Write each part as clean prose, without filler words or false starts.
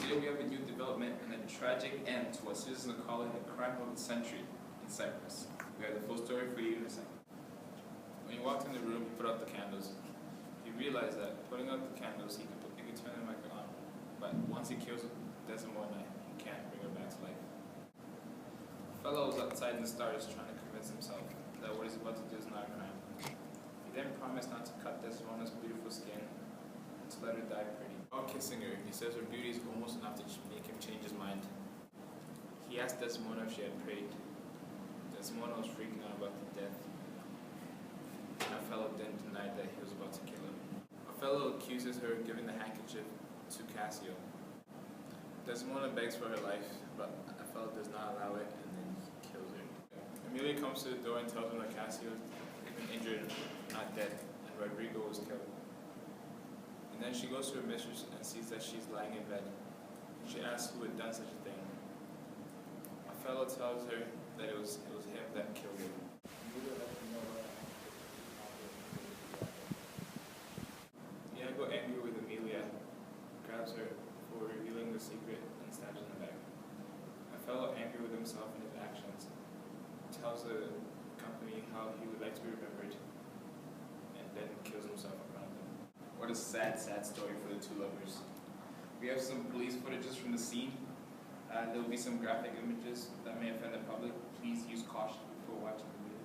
Today we have a new development and a tragic end to what citizens are calling the crime of the century in Cyprus. We have the full story for you in a second. When you walked in the room, you put out the candles. You realize that putting out the candles, he can turn them back on. But once he kills Desdemona, he can't bring her back to life. Othello was outside in the stars trying to convince himself that what he's about to do is not a crime. He then promised not to cut Desdemona's beautiful skin and to let her die pretty. While kissing her, he says her beauty is almost enough to make him change his mind. He asked Desdemona if she had prayed. Desdemona was freaking out about the death. And Othello then denied that he was about to kill her. Othello accuses her of giving the handkerchief to Cassio. Desdemona begs for her life, but Othello does not allow it, and then he kills her. Emilia comes to the door and tells him that Cassio has been injured, not dead, and Rodrigo was killed. And then she goes to her mistress and sees that she's lying in bed. She asks who had done such a thing. Othello tells her that it was him that killed her. Iago, angry with Emilia, grabs her for revealing the secret and stabs her in the back. Othello, angry with himself and his actions, tells the company how he would like to be remembered, and then kills himself in front of them. What a sad, sad story for the two lovers. We have some police footages from the scene. There will be some graphic images that may offend the public. Please use caution before watching the video.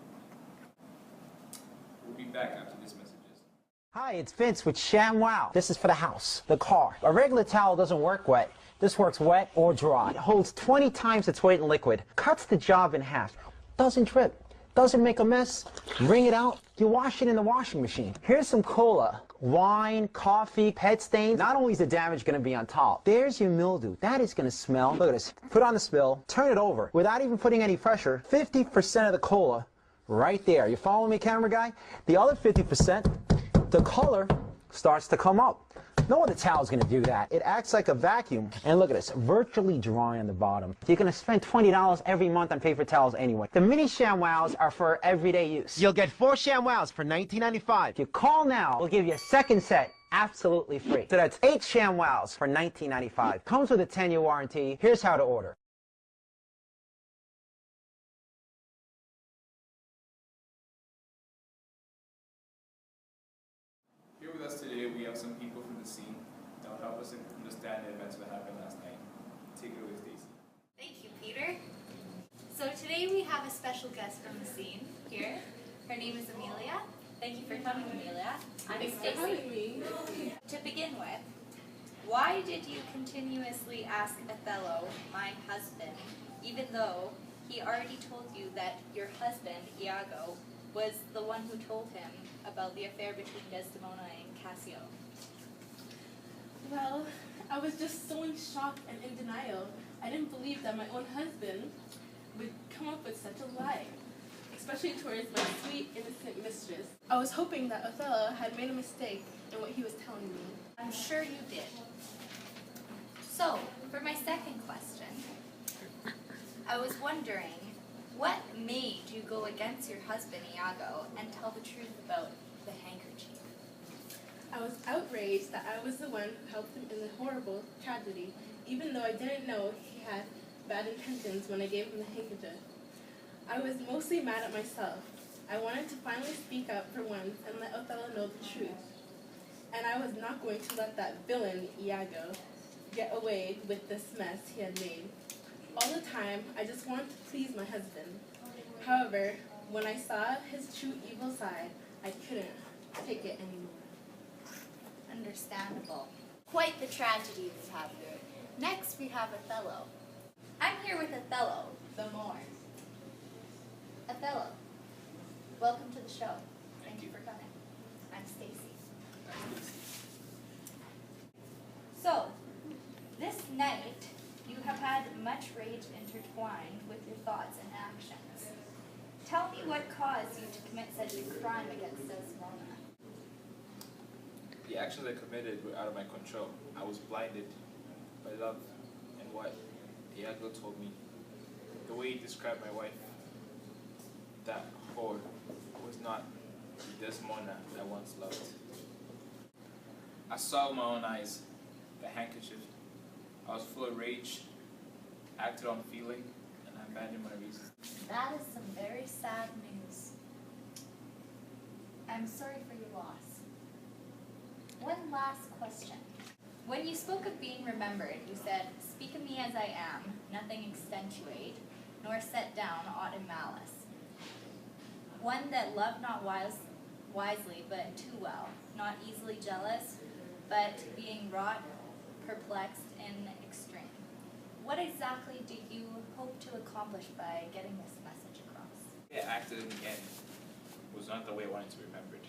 We'll be back after these messages. Hi, it's Vince with ShamWow. This is for the house, the car. A regular towel doesn't work wet. This works wet or dry. It holds 20 times its weight in liquid. Cuts the job in half. Doesn't drip. Doesn't make a mess. Wring it out. You wash it in the washing machine. Here's some cola. Wine, coffee, pet stains. Not only is the damage going to be on top, there's your mildew. That is going to smell. Look at this. Put on the spill. Turn it over. Without even putting any pressure, 50% of the cola right there. You follow me, camera guy? The other 50%, the color starts to come up. No other towel is going to do that. It acts like a vacuum. And look at this, virtually dry on the bottom. You're going to spend $20 every month on paper towels anyway. The mini ShamWows are for everyday use. You'll get 4 ShamWows for $19.95. If you call now, we'll give you a second set absolutely free. So that's 8 ShamWows for $19.95. Comes with a 10-year warranty. Here's how to order. Here with us today, we have some people from the scene that will help us understand the events that happened last night. Take it away, Stacey. Thank you, Peter. So today we have a special guest from the scene here. Her name is Amelia. Thank you for coming, Amelia. I'm Stacey. To begin with, why did you continuously ask Othello, my husband, even though he already told you that your husband, Iago, was the one who told him about the affair between Desdemona and Cassio? Well, I was just so in shock and in denial. I didn't believe that my own husband would come up with such a lie, especially towards my sweet, innocent mistress. I was hoping that Othello had made a mistake in what he was telling me. I'm sure you did. So, for my second question, I was wondering, what made you go against your husband, Iago, and tell the truth about the handkerchief? I was outraged that I was the one who helped him in the horrible tragedy, even though I didn't know he had bad intentions when I gave him the handkerchief. I was mostly mad at myself. I wanted to finally speak up for once and let Othello know the truth. And I was not going to let that villain, Iago, get away with this mess he had made. All the time, I just wanted to please my husband. However, when I saw his true evil side, I couldn't take it anymore. Understandable. Quite the tragedy we have here. Next, we have Othello. I'm here with Othello, the Moor. Othello, welcome to the show. Thank you for coming. I'm Stacey. So, this night, you have had much rage intertwined with your thoughts and actions. Tell me what caused you to commit such a crime against Desdemona. The actions I committed were out of my control. I was blinded by love and what Iago told me. The way he described my wife, that whore, was not the Desdemona I once loved. I saw with my own eyes the handkerchief I was full of rage, acted on feeling, and I abandoned my reason. That is some very sad news. I'm sorry for your loss. One last question. When you spoke of being remembered, you said, "Speak of me as I am, nothing accentuate, nor set down aught in malice. One that loved not wisely, but too well, not easily jealous, but being wrought, perplexed in extreme." What exactly do you hope to accomplish by getting this message across? The way I acted in the end was not the way I wanted to be remembered.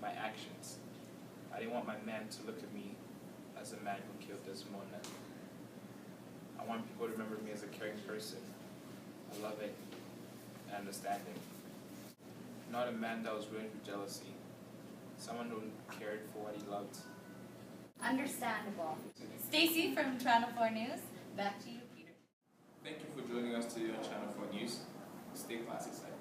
My actions. I didn't want my men to look at me as a man who killed Desmona. I want people to remember me as a caring person, a loving and understanding. Not a man that was ruined for jealousy. Someone who cared for what he loved. Understandable. Stacy from Channel 4 News, back to you, Peter. Thank you for joining us today on Channel 4 News. Stay classy, side.